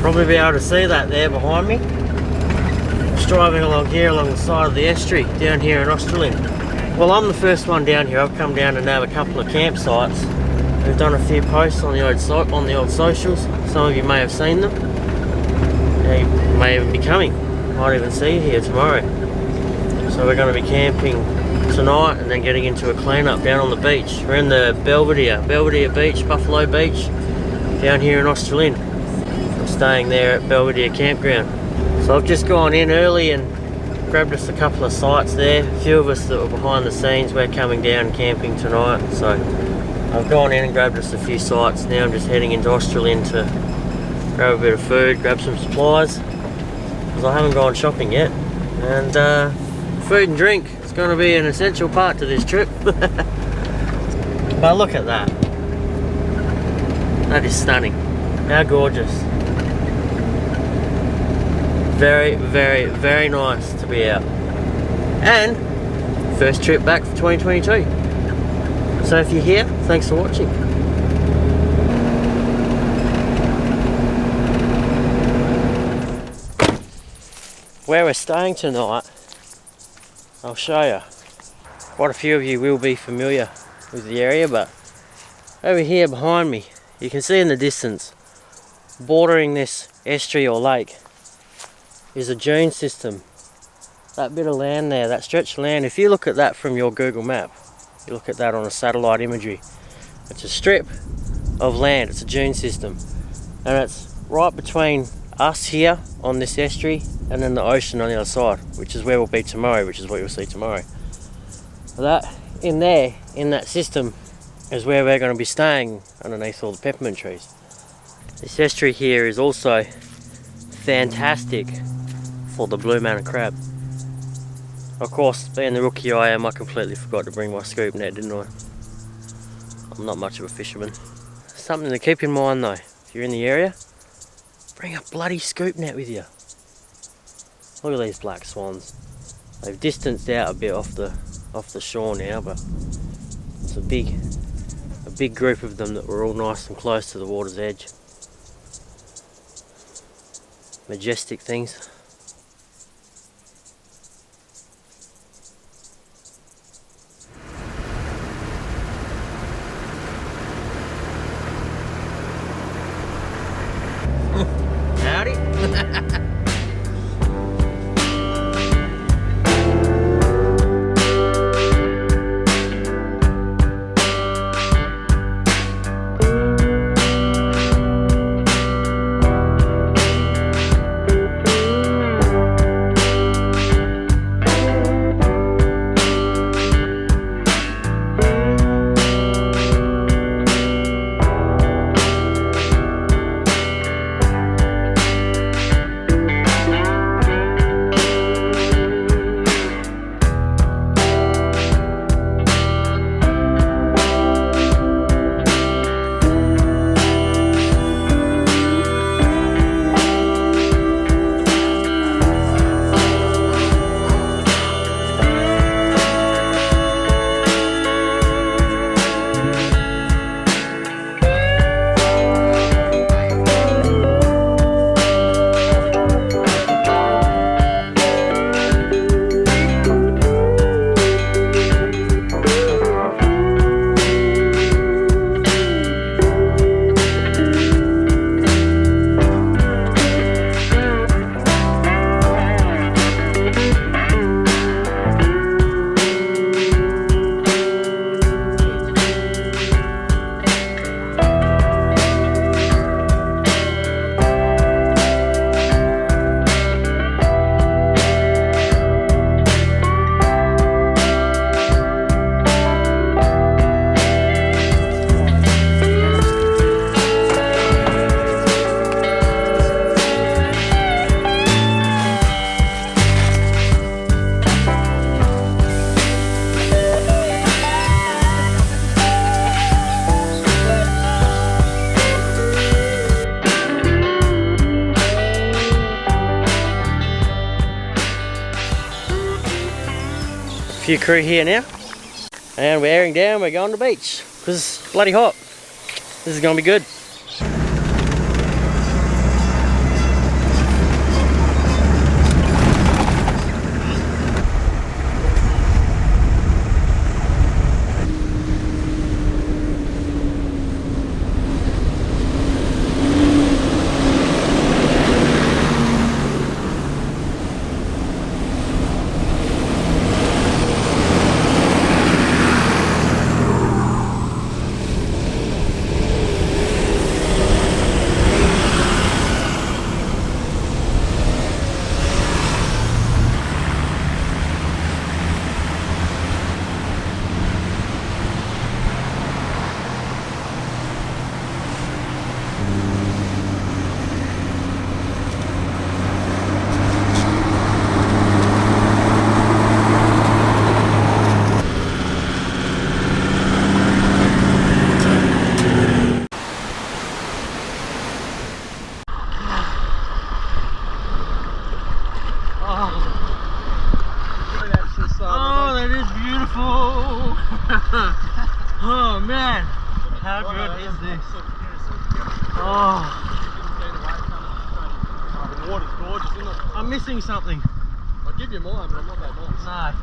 Probably be able to see that there behind me. Just driving along here along the side of the estuary down here in Australind. Well, I'm the first one down here. I've come down to nab a couple of campsites. We've done a few posts on the old socials. Some of you may have seen them. They may even be coming. Might even see you here tomorrow. So we're going to be camping tonight and then getting into a clean-up down on the beach. We're in the Belvedere Beach, Buffalo Beach, down here in Australind. I'm staying there at Belvedere Campground. So I've just gone in early and grabbed us a couple of sites there. A few of us that were behind the scenes, we're coming down camping tonight. So I've gone in and grabbed us a few sites. Now I'm just heading into Australind to grab a bit of food, grab some supplies, because I haven't gone shopping yet. And food and drink is going to be an essential part to this trip. But look at that. That is stunning. How gorgeous. Very, very, very nice to be out. And first trip back for 2022. So if you're here, thanks for watching. Where we're staying tonight, I'll show you. Quite a few of you will be familiar with the area, but over here behind me, you can see in the distance, bordering this estuary or lake, is a dune system. That bit of land there, that stretch of land, if you look at that from your Google map, you look at that on a satellite imagery, it's a strip of land, it's a dune system, and it's right between us here on this estuary and then the ocean on the other side, which is where we'll be tomorrow, which is what you'll see tomorrow. That in there, in that system, is where we're going to be staying underneath all the peppermint trees. This estuary here is also fantastic for the blue manna crab. Of course, being the rookie I am, I completely forgot to bring my scoop net, didn't I? I'm not much of a fisherman. Something to keep in mind though, if you're in the area, bring a bloody scoop net with you. Look at these black swans. They've distanced out a bit off the shore now, but it's a big group of them that were all nice and close to the water's edge. Majestic things. Howdy. Few crew here now, and we're airing down. We're going to the beach because it's bloody hot. This is going to be good. How good is this? Oh, the water's gorgeous, isn't it? I'm missing something. I'll give you mine, but I'm not that nice. No,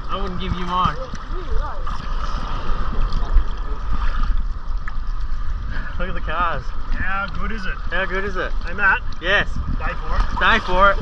I wouldn't give you mine. Look at the cars. How good is it? How good is it? Hey Matt, Yes. stay for it. Stay for it.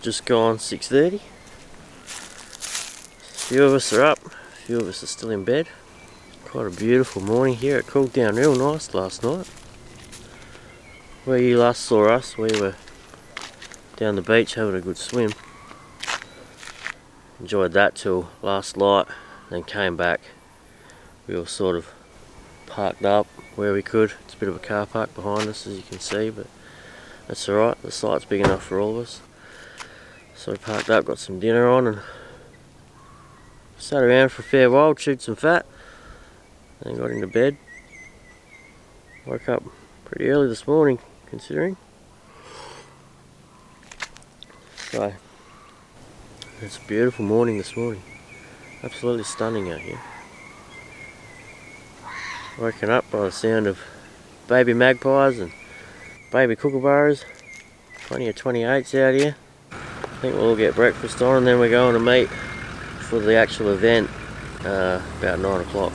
Just gone 6:30. A few of us are up, a few of us are still in bed. Quite a beautiful morning here. It cooled down real nice last night. Where you last saw us, we were down the beach having a good swim. Enjoyed that till last light, then came back. We all sort of parked up where we could. It's a bit of a car park behind us, as you can see, but that's alright. The site's big enough for all of us. So we parked up, got some dinner on, and sat around for a fair while, chewed some fat, and got into bed. Woke up pretty early this morning, considering. So, it's a beautiful morning this morning. Absolutely stunning out here. Woken up by the sound of baby magpies and baby kookaburras. Plenty of 28s out here. I think we'll all get breakfast on, and then we're going to meet for the actual event about 9 o'clock.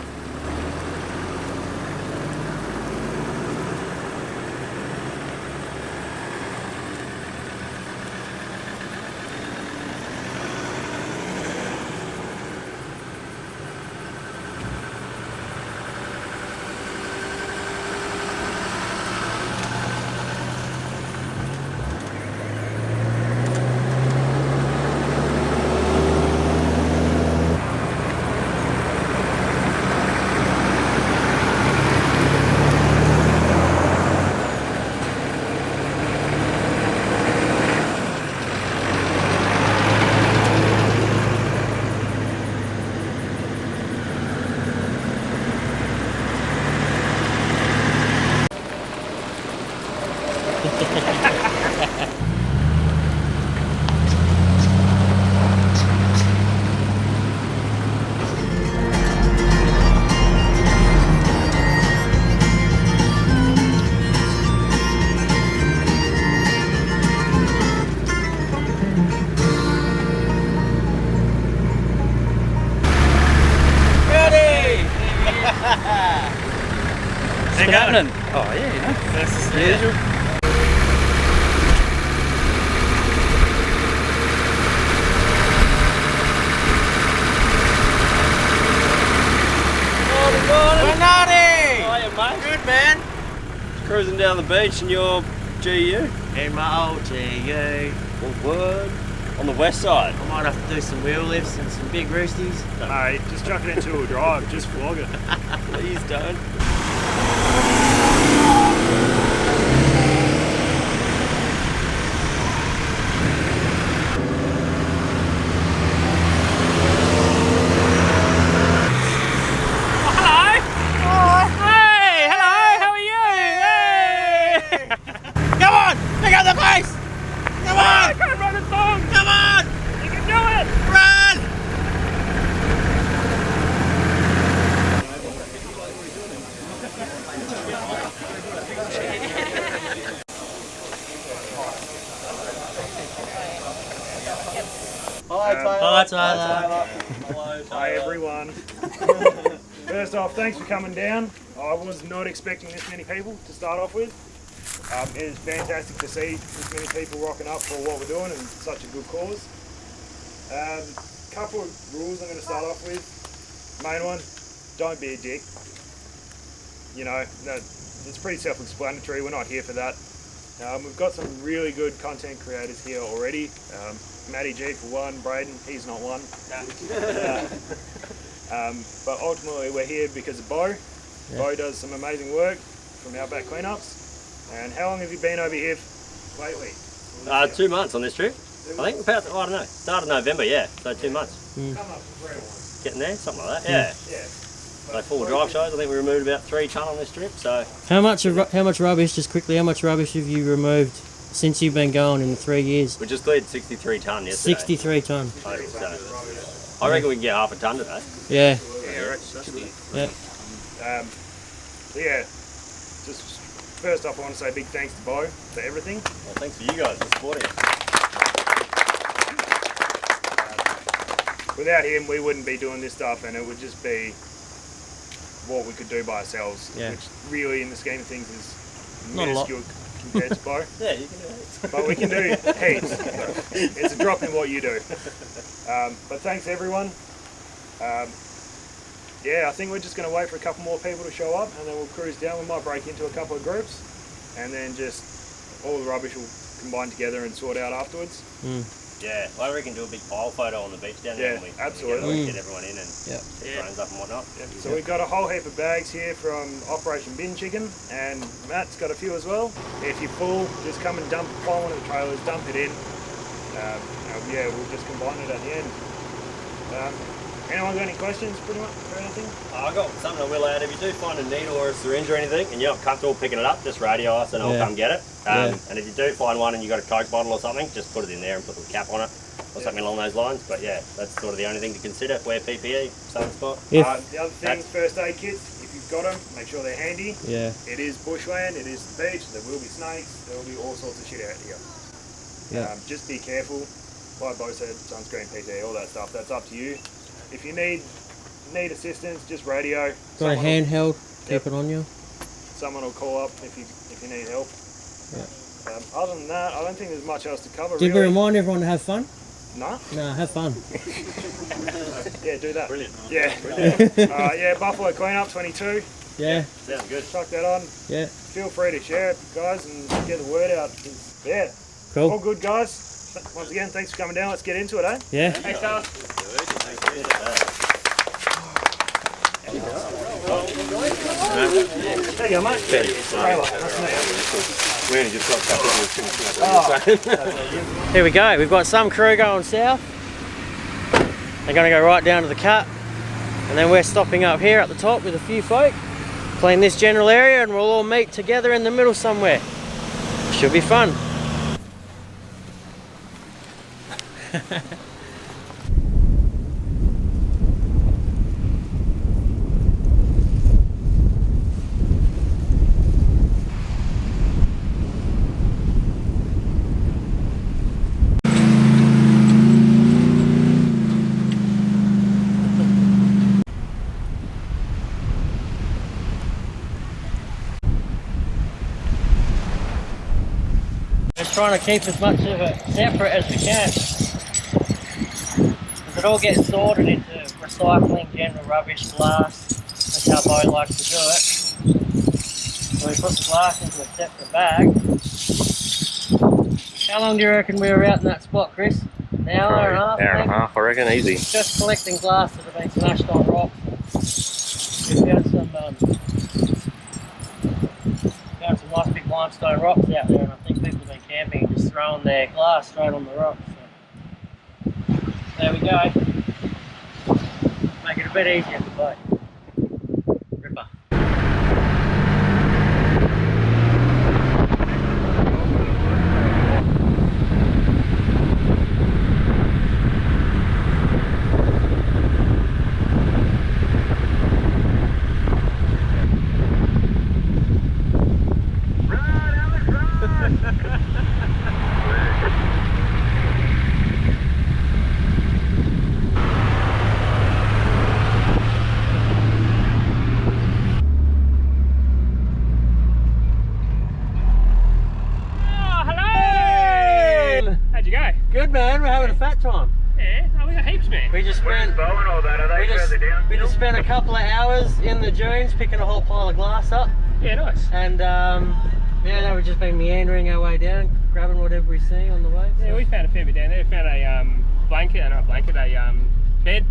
What's been happening? Oh yeah, you know. That's the usual. Good man. Cruising down the beach in your GU. In my old GU. What word? On the west side. I might have to do some wheel lifts and some big roosties. Mate, just chuck it into a drive, just flog it. Please don't. Hi Tyler. Hello. Hi everyone. First off, thanks for coming down. I was not expecting this many people to start off with. It is fantastic to see this many people rocking up for what we're doing and such a good cause. Couple of rules I'm going to start off with. Main one, don't be a dick. You know, it's pretty self-explanatory. We're not here for that. We've got some really good content creators here already. Matty G for one, Braden, he's not one. But ultimately we're here because of Bo. Yeah. Bo does some amazing work from Outback Cleanups. And how long have you been over here lately? 2 months on this trip. I think about, I don't know, start of November, yeah, so 2 months. Getting there, something like that, yeah. So 4 drive shows, I think we removed about 3 tonne on this trip, so. How much rubbish, just quickly, how much rubbish have you removed since you've been going in the 3 years? We just cleared 63 tonne yesterday. 63 tonne. I think so. I reckon we can get half a tonne today. Yeah. Yeah. Yeah, just first off I want to say big thanks to Bo for everything. Well, thanks for you guys for supporting us. Without him we wouldn't be doing this stuff and it would just be what we could do by ourselves, which really in the scheme of things is minuscule compared to Bo. Yeah, you can do it. But we can do heaps. It's a drop in what you do. But thanks everyone. Yeah, I think we're just going to wait for a couple more people to show up and then we'll cruise down. We might break into a couple of groups and then just all the rubbish will combine together and sort out afterwards. Yeah, I reckon do a big pile photo on the beach down there. Yeah, absolutely. Get everyone in and get drones up and whatnot. So we've got a whole heap of bags here from Operation Bin Chicken and Matt's got a few as well. If you're full, just come and find one of the trailers, dump it in. Yeah, we'll just combine it at the end. Anyone got any questions pretty much for anything? I've got something I will add. If you do find a needle or a syringe or anything and you're not comfortable picking it up, just radio us and I'll come get it. And if you do find one and you've got a Coke bottle or something, just put it in there and put the cap on it or something along those lines. But yeah, that's sort of the only thing to consider. Wear PPE, sunspot. The other thing, first aid kits, if you've got them, make sure they're handy. Yeah. It is bushland, it is the beach, there will be snakes, there will be all sorts of shit out here. Yeah. Just be careful. Like Bo said, sunscreen, PPE, all that stuff, that's up to you. If you need assistance, just radio. Got a handheld, keep it on you. Someone will call up if you need help. Yeah. Other than that, I don't think there's much else to cover. Did we remind everyone to have fun? Nah. No, have fun. Yeah, do that. Brilliant. Yeah. Yeah, Buffalo Cleanup 22. Yeah. Sounds good. Chuck that on. Yeah. Feel free to share it, guys, and get the word out. Yeah. Cool. All good, guys. Once again, thanks for coming down. Let's get into it, eh? Yeah. Thanks, Carl. There you go, mate. We only just got stuff. Here we go. We've got some crew going south. They're going to go right down to the cut. And then we're stopping up here at the top with a few folk. Clean this general area and we'll all meet together in the middle somewhere. Should be fun. trying to keep as much of it separate as we can. Because it all gets sorted into recycling, general rubbish, glass. That's how Bo likes to do it. So we put the glass into a separate bag. How long do you reckon we were out in that spot, Chris? An hour and a half? Hour and a half, I reckon, easy. Just collecting glass that have been smashed on rocks. We found some nice big limestone rocks out there, and I think people have been camping and just throwing their glass straight on the rocks. So there we go. Make it a bit easier to play. Ripper. Good man, we're having a fat time. Yeah, we got heaps, man. We just spent a couple of hours in the dunes picking a whole pile of glass up. Yeah, nice. And yeah, no, we've just been meandering our way down, grabbing whatever we see on the way. So. Yeah, we found a fair bit down there. We found a bed.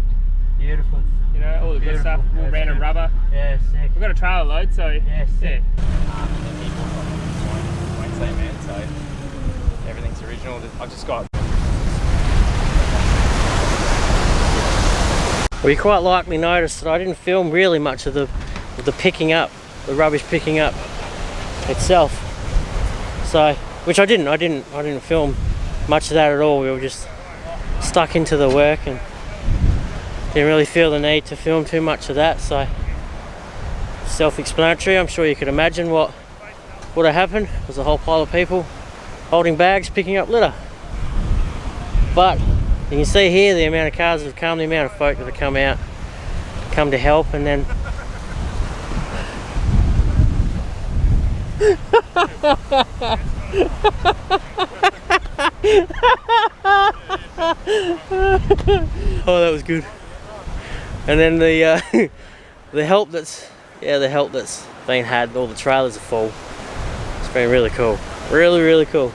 Beautiful. You know, all the good stuff, all random rubber. Yeah, sick. We've got a trailer load, so yeah, sick. Wednesday, man, so everything's original. I've just got. Well, you quite likely noticed that I didn't film really much of the picking up, the rubbish picking up itself. So, which I didn't film much of that at all. We were just stuck into the work and didn't really feel the need to film too much of that. So, self-explanatory. I'm sure you could imagine what would have happened. There's a whole pile of people holding bags, picking up litter. But you can see here the amount of cars that have come, the amount of folk that have come out, come to help, and then oh, that was good. And then the the help that's been had. All the trailers are full. It's been really cool. Really cool.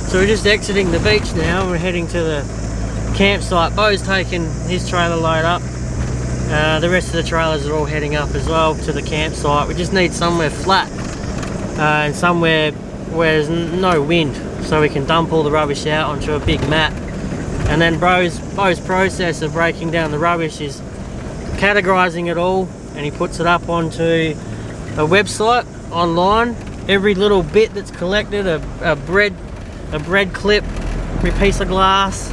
So we're just exiting the beach now. We're heading to the campsite. Bo's taken his trailer load up. The rest of the trailers are all heading up as well to the campsite. We just need somewhere flat and somewhere where there's no wind, so we can dump all the rubbish out onto a big mat. And then Bo's process of breaking down the rubbish is categorizing it all, and he puts it up onto a website online. Every little bit that's collected, a bread clip, every piece of glass,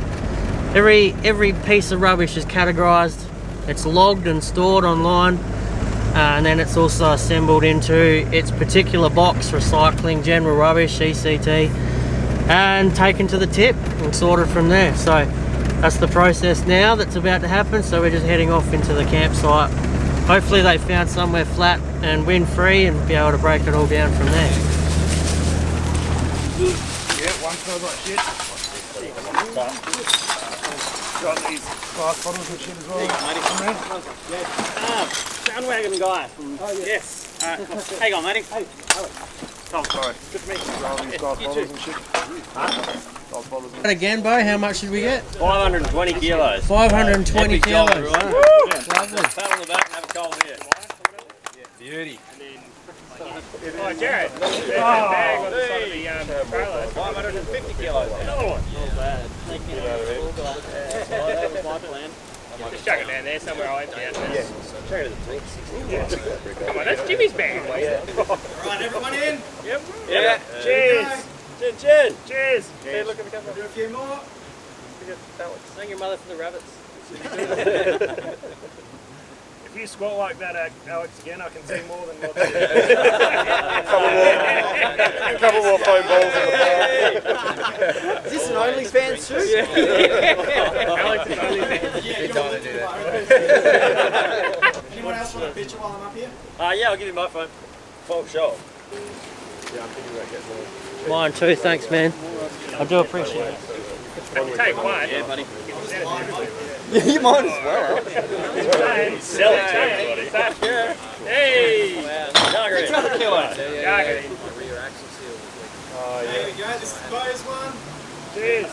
every piece of rubbish is categorized. It's logged and stored online, and then it's also assembled into its particular box, recycling, general rubbish, ECT, and taken to the tip and sorted from there. So that's the process now that's about to happen. So we're just heading off into the campsite. Hopefully they found somewhere flat and wind free and be able to break it all down from there. Yeah, one smells like shit. Got these glass bottles and shit as well. Bandwagon guy from yes. Hang on, matey. Hey, Tom, sorry. Good to meet you. Got these glass bottles and shit. Glass bottles and Again, Bo, how much did we get? 520 kilos. 520 Epic job, kilos. everyone. Lovely. Pat on the back and have a cold beer. Beauty. Oh, Jared, there's that bag on the side of the trailer. 550 kilos. Another one. Not bad. Thank you. That was my plan. Just chuck it down there somewhere. I'll empty out there. Check it at the Come on, that's Jimmy's bag. Right, everyone in? Yep. Yeah. Cheers. Chin chin. Cheers. Hey, look at the camera. Do a few more. Thank your mother for the rabbits. If you squat like that, Alex, again, I can see more than what A couple more foam balls in the fire. Is this an OnlyFans suit? Alex is only there. Anyone else want a picture while I'm up here? Yeah, I'll give you my phone. Full show. Mine too, thanks man. I do appreciate it. Take one. Yeah, buddy. You might as well. Sell it to everybody. Hey! It's another killer. There we go. This is Bo's one. Cheers.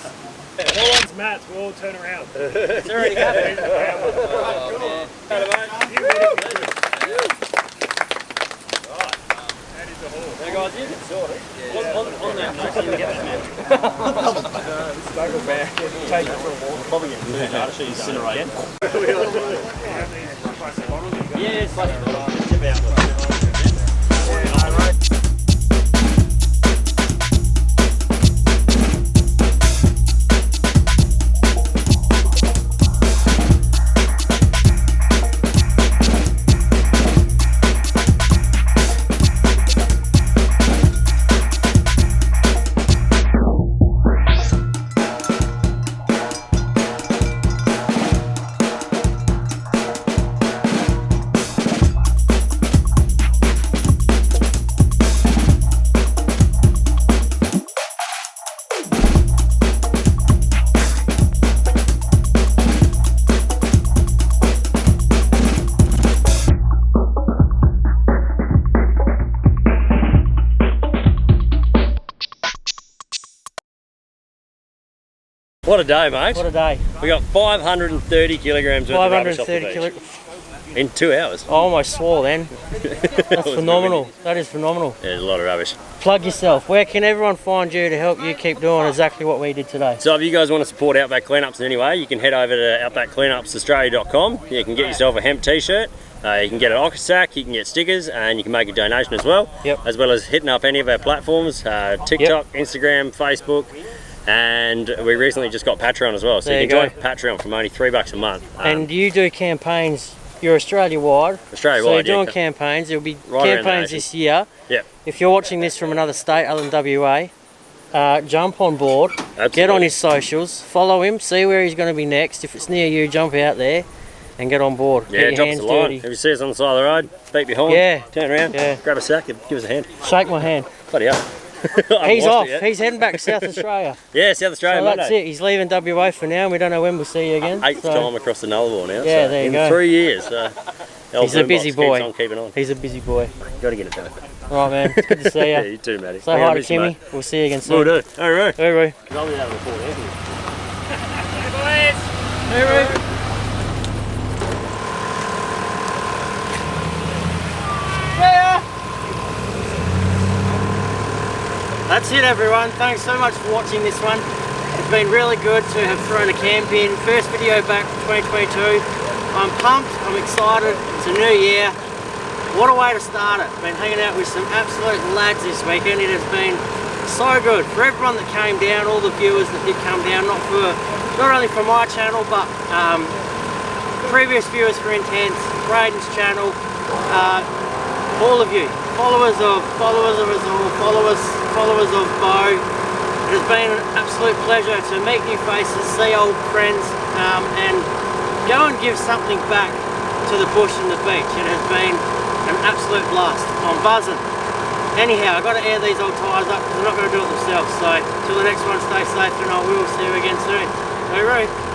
No one's Matt's, we'll all turn around. It's already happened. That is the haul. Now guys, you can sort it. On that note, you can get that man. Take it for a walk. Probably get food out, so you incinerate it. Yeah, it's like tip out. What a day, mate. What a day. We got 530 kilograms worth of rubbish off the 530 beach. kilograms. In 2 hours. I almost swore then. That's phenomenal. That is phenomenal. Yeah, there's a lot of rubbish. Plug yourself. Where can everyone find you to help you keep doing exactly what we did today? So if you guys want to support Outback Cleanups in any way, you can head over to outbackcleanupsaustralia.com. You can get yourself a hemp t-shirt. You can get an ocker sack, you can get stickers, and you can make a donation as well. Yep. As well as hitting up any of our platforms, TikTok, Instagram, Facebook. And we recently just got Patreon as well, so There you can you join Patreon from only $3 a month. And you do campaigns, you're Australia-wide. Australia-wide, So you're doing yeah. campaigns, there'll be Right around the campaigns nation. this year. Yep. If you're watching this from another state other than WA, jump on board, Absolutely. get on his socials, follow him, see where he's going to be next. If it's near you, jump out there and get on board. Yeah, get your drop us hands a line. dirty. If you see us on the side of the road, beep your horn, Yeah. turn around, Yeah. grab a sack, and give us a hand. Shake my hand. Bloody hell. He's off. He's heading back to South Australia. Yeah, South Australia So Monday. that's it. He's leaving WA for now. We don't know when we'll see you again. 8th So time across the Nullarbor now. Yeah, so there you in go. 3 years. He's a busy boy. Keeps on keeping on. He's a busy boy. Got to get it done. All right, man. It's good to see Yeah, you. you too, Matty. Say hi to Kimmy. We'll see you again soon. Will do. All right. Hooroo. I'll be able to report Anthony. Hooroo. That's it, everyone. Thanks so much for watching this one. It's been really good to have thrown a camp in. First video back for 2022. I'm pumped. I'm excited. It's a new year. What a way to start it. Been hanging out with some absolute lads this weekend. It has been so good. For everyone that came down, all the viewers that did come down, not only for my channel, but previous viewers for Intense, Braden's channel, all of you, followers of us all, followers of Bo, It has been an absolute pleasure to meet new faces, see old friends, and go and give something back to the bush and the beach. It has been an absolute blast. I'm buzzing. Anyhow, I've got to air these old tyres up because they're not going to do it themselves. So, till the next one, stay safe and I will see you again soon. Hooroo!